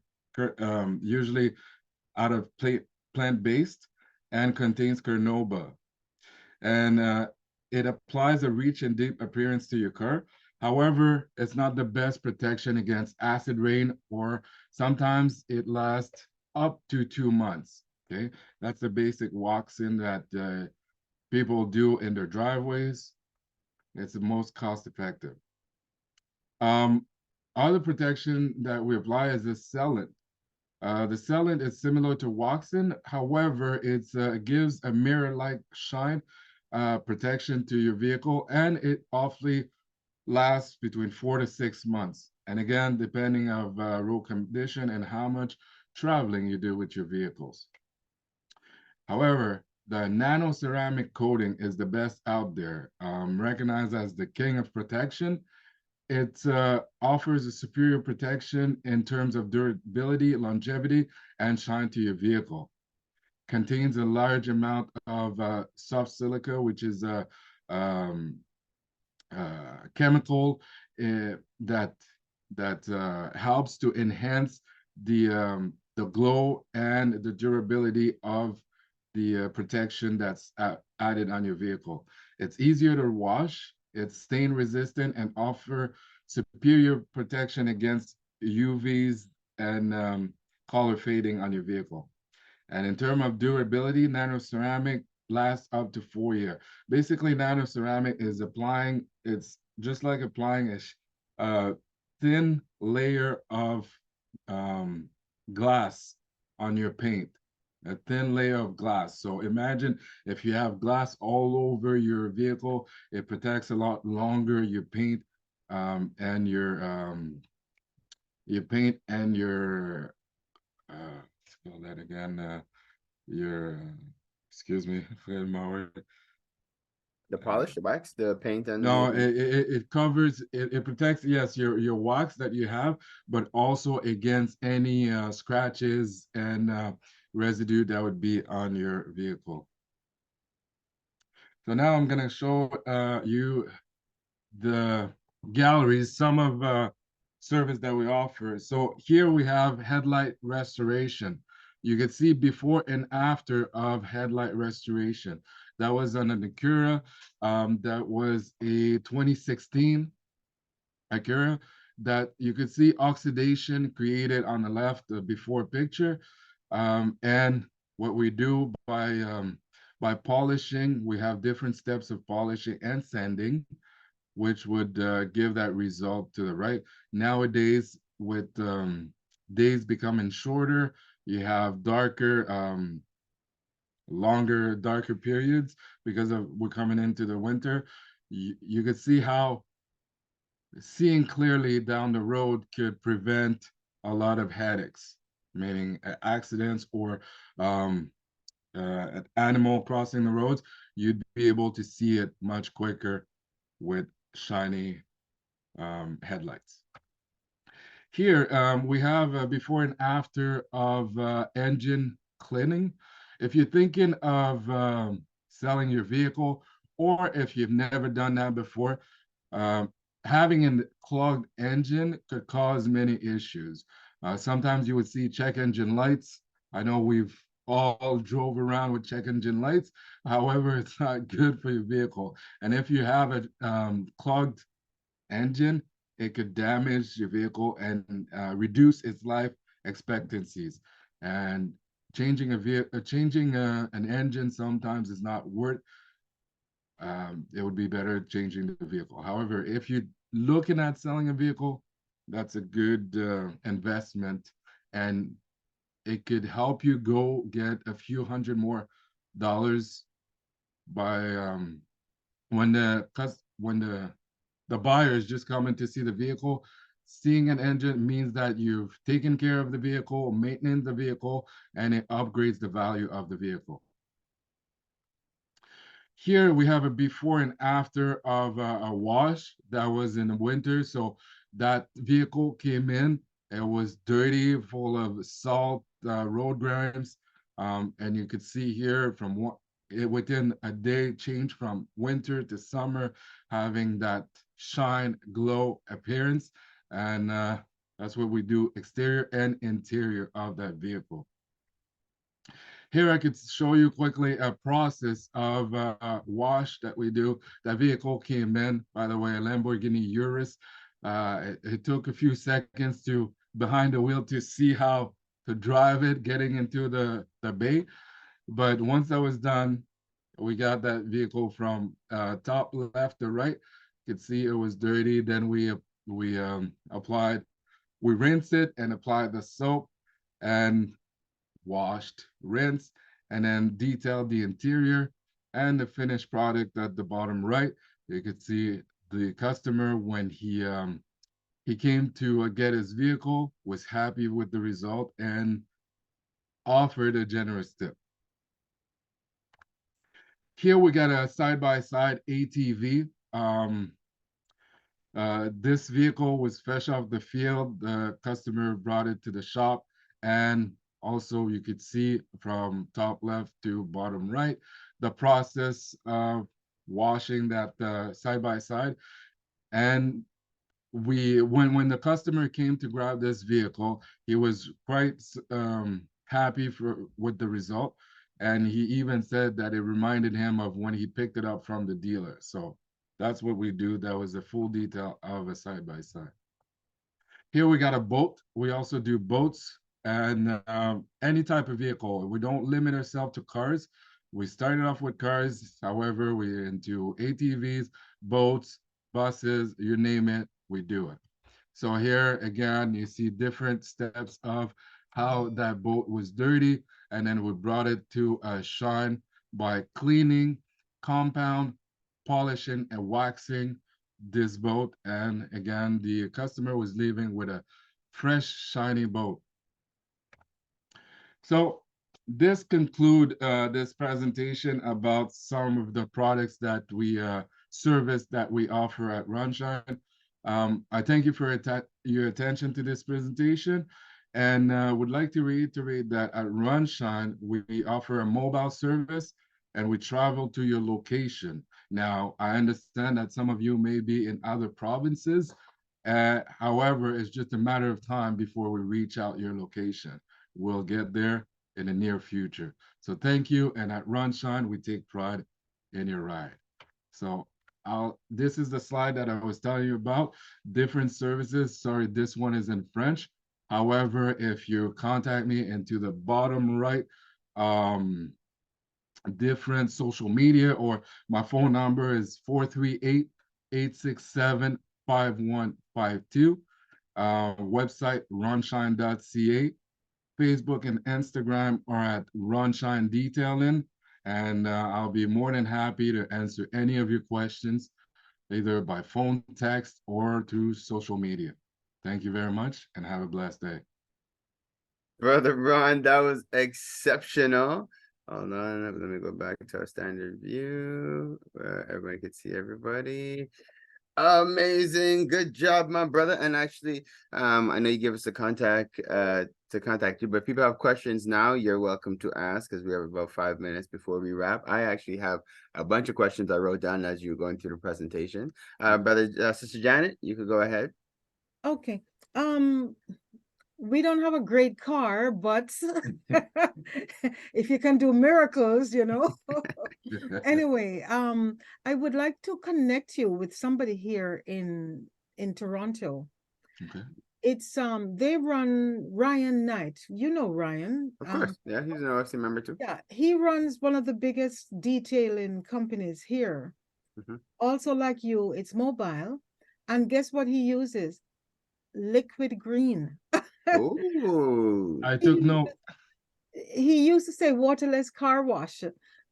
usually out of plant-based and contains carnauba. And it applies a rich and deep appearance to your car. However, it's not the best protection against acid rain, or sometimes it lasts up to 2 months. Okay, that's the basic waxing that people do in their driveways. It's the most cost effective. Other protection that we apply is the sealant. The sealant is similar to waxing. However, it gives a mirror-like shine protection to your vehicle, and it awfully lasts between 4 to 6 months. And again, depending on road condition and how much traveling you do with your vehicles. However, the nano ceramic coating is the best out there, recognized as the king of protection. It offers a superior protection in terms of durability, longevity, and shine to your vehicle. Contains a large amount of soft silica, which is a chemical that helps to enhance the glow and the durability of the protection that's added on your vehicle. It's easier to wash, it's stain resistant, and offer superior protection against UVs and color fading on your vehicle. And in terms of durability, nano ceramic lasts up to 4 years. Basically, nano ceramic is it's just like applying a thin layer of glass on your paint, a thin layer of glass. So imagine if you have glass all over your vehicle, it protects a lot longer your paint and your paint and your spell that again, your excuse me, I forgot my word. The polish, the wax, the paint, and No, the... it covers, it protects, yes, your wax that you have, but also against any scratches and residue that would be on your vehicle. So now I'm gonna show you the galleries, some of service that we offer. So here we have headlight restoration. You can see before and after of headlight restoration. That was on an Acura. That was a 2016 Acura that you could see oxidation created on the left, the before picture. And what we do by polishing, we have different steps of polishing and sanding, which would give that result to the right. Nowadays, with days becoming shorter, you have darker, longer, darker periods because of we're coming into the winter. You could see how seeing clearly down the road could prevent a lot of headaches, meaning accidents or an animal crossing the roads. You'd be able to see it much quicker with shiny headlights. Here we have a before and after of engine cleaning. If you're thinking of selling your vehicle, or if you've never done that before, having a clogged engine could cause many issues. Sometimes you would see check engine lights. I know we've all drove around with check engine lights. However, it's not good for your vehicle. And if you have a clogged engine, it could damage your vehicle and reduce its life expectancies. And changing an engine sometimes is not worth. It would be better changing the vehicle. However, if you're looking at selling a vehicle, that's a good investment, and it could help you go get a few hundred more dollars by when the buyer is just coming to see the vehicle. Seeing an engine means that you've taken care of the vehicle, maintained the vehicle, and it upgrades the value of the vehicle. Here we have a before and after of a wash that was in the winter. So that vehicle came in, it was dirty, full of salt, road grimes. And you could see here from within a day, change from winter to summer, having that shine, glow appearance. And that's what we do, exterior and interior of that vehicle. Here I could show you quickly a process of wash that we do. That vehicle came in, by the way, a Lamborghini Urus. It took a few seconds to behind the wheel to see how to drive it, getting into the bay. But once that was done, we got that vehicle from top left to right. You could see it was dirty. Then we rinsed it and applied the soap and washed, rinsed, and then detailed the interior and the finished product at the bottom right. You could see the customer when he came to get his vehicle, was happy with the result and offered a generous tip. Here we got a side-by-side ATV. This vehicle was fresh off the field. The customer brought it to the shop, and also you could see from top left to bottom right the process of washing that side-by-side. And when the customer came to grab this vehicle, he was quite happy with the result, and he even said that it reminded him of when he picked it up from the dealer. So that's what we do. That was a full detail of a side-by-side. Here we got a boat. We also do boats and any type of vehicle. We don't limit ourselves to cars. We started off with cars. However, we're into ATVs, boats, buses, you name it, we do it. So here again, you see different steps of how that boat was dirty, and then we brought it to a shine by cleaning, compound, polishing, and waxing this boat. And again, the customer was leaving with a fresh, shiny boat. So this conclude this presentation about some of the products that we service that we offer at Runshine. I thank you for your attention to this presentation, and would like to reiterate that at Runshine, we offer a mobile service and we travel to your location. Now, I understand that some of you may be in other provinces. However, it's just a matter of time before we reach out your location. We'll get there in the near future. So thank you. And at Runshine, we take pride in your ride. So this is the slide that I was telling you about. Different services. Sorry, this one is in French. However, if you contact me into the bottom right, different social media, or my phone number is 438-867-5152. Website runshine.ca. Facebook and Instagram are at Runshine Detailing, and I'll be more than happy to answer any of your questions, either by phone, text, or through social media. Thank you very much, and have a blessed day. Brother Ron, that was exceptional. Hold on, let me go back to our standard view where everybody can see everybody. Amazing, good job, my brother. And actually, I know you give us a contact to contact you, but if people have questions now, you're welcome to ask, because we have about 5 minutes before we wrap. I actually have a bunch of questions I wrote down as you were going through the presentation. Brother, Sister Janet, you could go ahead. Okay. We don't have a great car, but if you can do miracles, you know. Anyway, I would like to connect you with somebody here in Toronto. Okay. It's they run Ryan Knight. You know Ryan. Of course. Yeah, he's an OFC member too. Yeah, he runs one of the biggest detailing companies here. Also, like you, it's mobile. And guess what he uses? Liquid green. Oh, I took note. He used to say waterless car wash,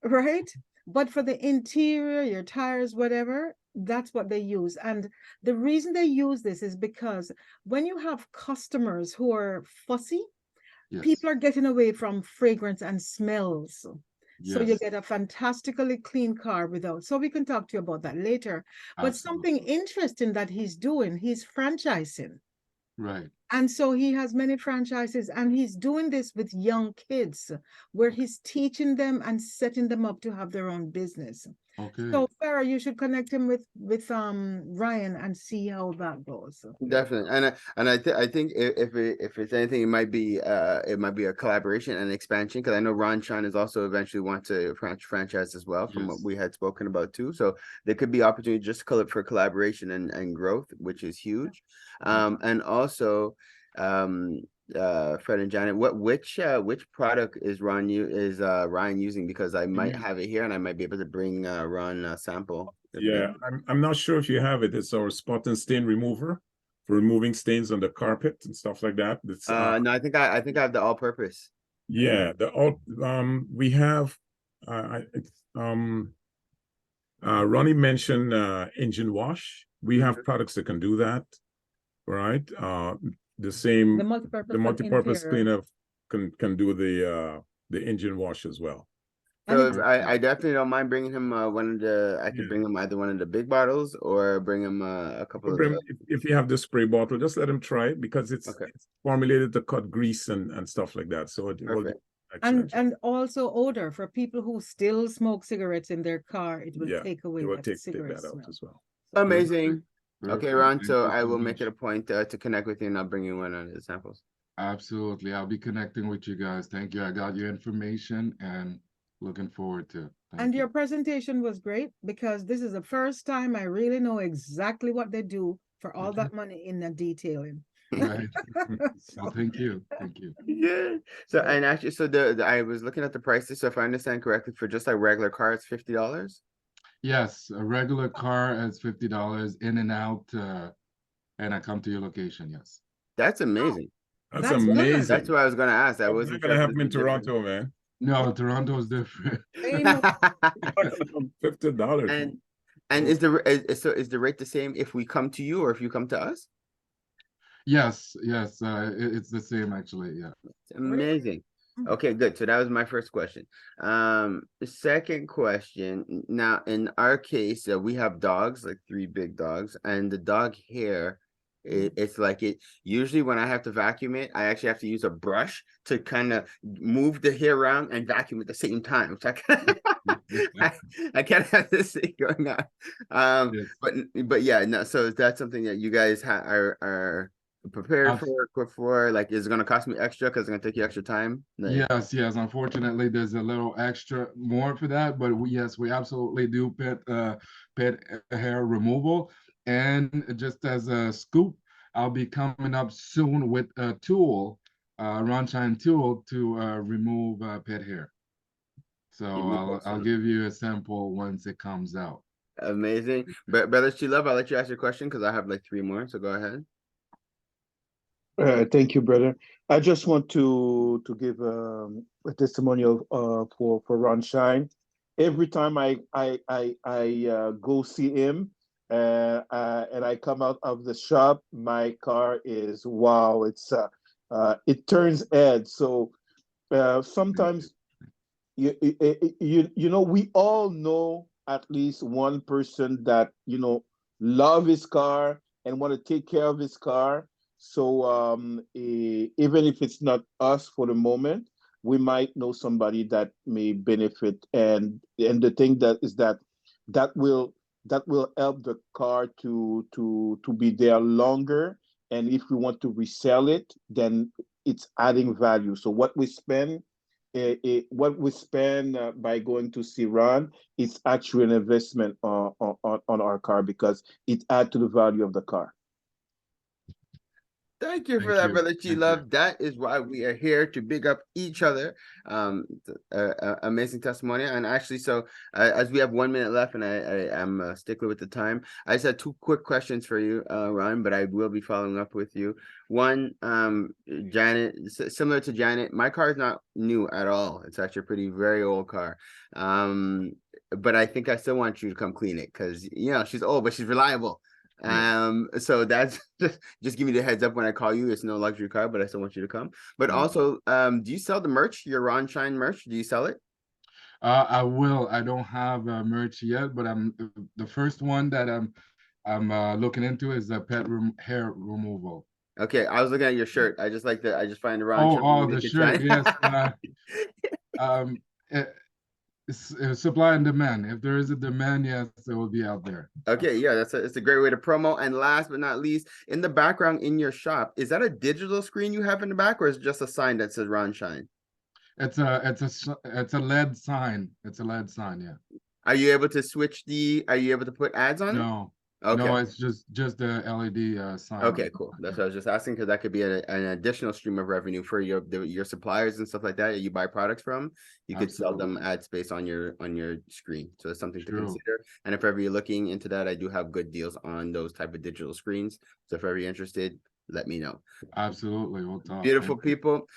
right? But for the interior, your tires, whatever, that's what they use. And the reason they use this is because when you have customers who are fussy, people are getting away from fragrance and smells. So you get a fantastically clean car without. So we can talk to you about that later. But something interesting that he's doing, he's franchising. Right. And so he has many franchises, and he's doing this with young kids where he's teaching them and setting them up to have their own business. Okay. So Farah, you should connect him with Ryan and see how that goes. Definitely. And I think if it's anything, it might be a collaboration and expansion, because I know Ron Chan is also eventually want to franchise as well, from what we had spoken about too. So there could be opportunity just for collaboration and growth, which is huge. And also Fred and Janet, which product is Ryan using? Because I might have it here and I might be able to bring Ron a sample. Yeah, I'm not sure if you have it. It's our spot and stain remover for removing stains on the carpet and stuff like that. It's, no, I think I have the all-purpose. Yeah, we have Ronnie mentioned engine wash. We have products that can do that, right? The multi-purpose cleaner can do the engine wash as well. So I definitely don't mind bringing him one of the. I could bring him either one of the big bottles or bring him a couple of the. If you have the spray bottle, just let him try it, because it's formulated to cut grease and stuff like that. So it will. And also odor for people who still smoke cigarettes in their car. It will take away that cigarette smell as well. Amazing. Okay, Ron. So I will make it a point to connect with you, and I'll bring you one of the samples. Absolutely, I'll be connecting with you guys. Thank you. I got your information and looking forward to it. And your presentation was great, because this is the first time I really know exactly what they do for all that money in the detailing. Right. So thank you. Yeah. So and actually, so I was looking at the prices. So if I understand correctly, for just like regular car, it's $50. Yes, a regular car is $50 in and out. and I come to your location. Yes. That's amazing. That's amazing. That's what I was going to ask. I You're wasn't not gonna sure if have this me in was different. Toronto, man. No, Toronto is different. $50. And is the rate the same if we come to you or if you come to us? Yes, yes, it's the same actually. Yeah. Amazing. Okay, good. So that was my first question. The second question. Now, in our case, we have dogs, like 3 big dogs, and the dog hair. It's like it usually when I have to vacuum it, I actually have to use a brush to kind of move the hair around and vacuum at the same time. Which I can't have this thing going on. But yeah, no. So that's something that you guys are prepared for. Like, is it going to cost me extra because it's going to take you extra time? Like, yes. Unfortunately, there's a little extra more for that, but yes, we absolutely do pet hair removal. And just as a scoop, I'll be coming up soon with a tool, Ronshine tool to remove pet hair. So I'll give you a sample once it comes out. Amazing. But Brother Love, I'll let you ask your question because I have like 3 more. So go ahead. Thank you, brother. I just want to give a testimonial for Ronshine. Every time I go see him, and I come out of the shop, my car is wow. It's it turns head. So sometimes you know, we all know at least one person that love his car and want to take care of his car. So even if it's not us for the moment, we might know somebody that may benefit. And the thing that will help the car to be there longer. And if we want to resell it, then it's adding value. So what we spend by going to see Ron, it's actually an investment on our car because it adds to the value of the car. Thank you for that, Brother Love. That is why we are here, to big up each other. Amazing testimony. And actually, so as we have 1 minute left, and I'm a stickler with the time, I just had 2 quick questions for you, Ron, but I will be following up with you. One, Janet, similar to Janet, my car is not new at all. It's actually a very old car. But I think I still want you to come clean it because, she's old, but she's reliable. So that's just give me the heads up when I call you. It's no luxury car, but I still want you to come. But also, do you sell the merch, your Ronshine merch? Do you sell it? I will. I don't have merch yet, but I'm the first one that I'm looking into is the hair removal. Okay, I was looking at your shirt. I just find the the shirt. Yes. Supply and demand. If there is a demand, yes, it will be out there. Okay, yeah, it's a great way to promo. And last but not least, in the background in your shop, is that a digital screen you have in the back, or is it just a sign that says Ronshine? It's a LED sign. It's a LED sign. Yeah. Are you able to put ads on it? No. Okay. No, it's just the LED sign. Okay, cool. That's what I was just asking, because that could be an additional stream of revenue for your suppliers and stuff like that you buy products from. You could sell them ad space on your screen. So it's something to consider. And if ever you're looking into that, I do have good deals on those type of digital screens. So if ever you're interested, let me know. Absolutely. We'll talk. Beautiful people.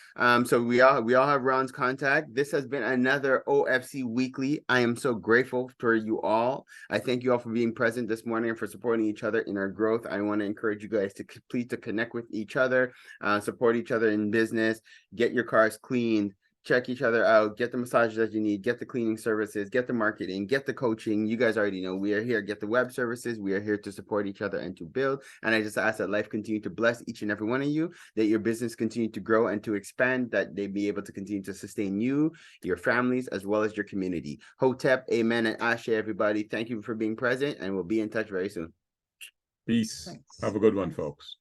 So we all have Ron's contact. This has been another OFC Weekly. I am so grateful for you all. I thank you all for being present this morning and for supporting each other in our growth. I want to encourage you guys to connect with each other, support each other in business, get your cars cleaned, check each other out, get the massages that you need, get the cleaning services, get the marketing, get the coaching. You guys already know we are here. Get the web services. We are here to support each other and to build. And I just ask that life continue to bless each and every one of you, that your business continue to grow and to expand, that they be able to continue to sustain you, your families, as well as your community. Hotep, amen, and ashe, everybody. Thank you for being present, and we'll be in touch very soon. Peace. Have a good one, folks.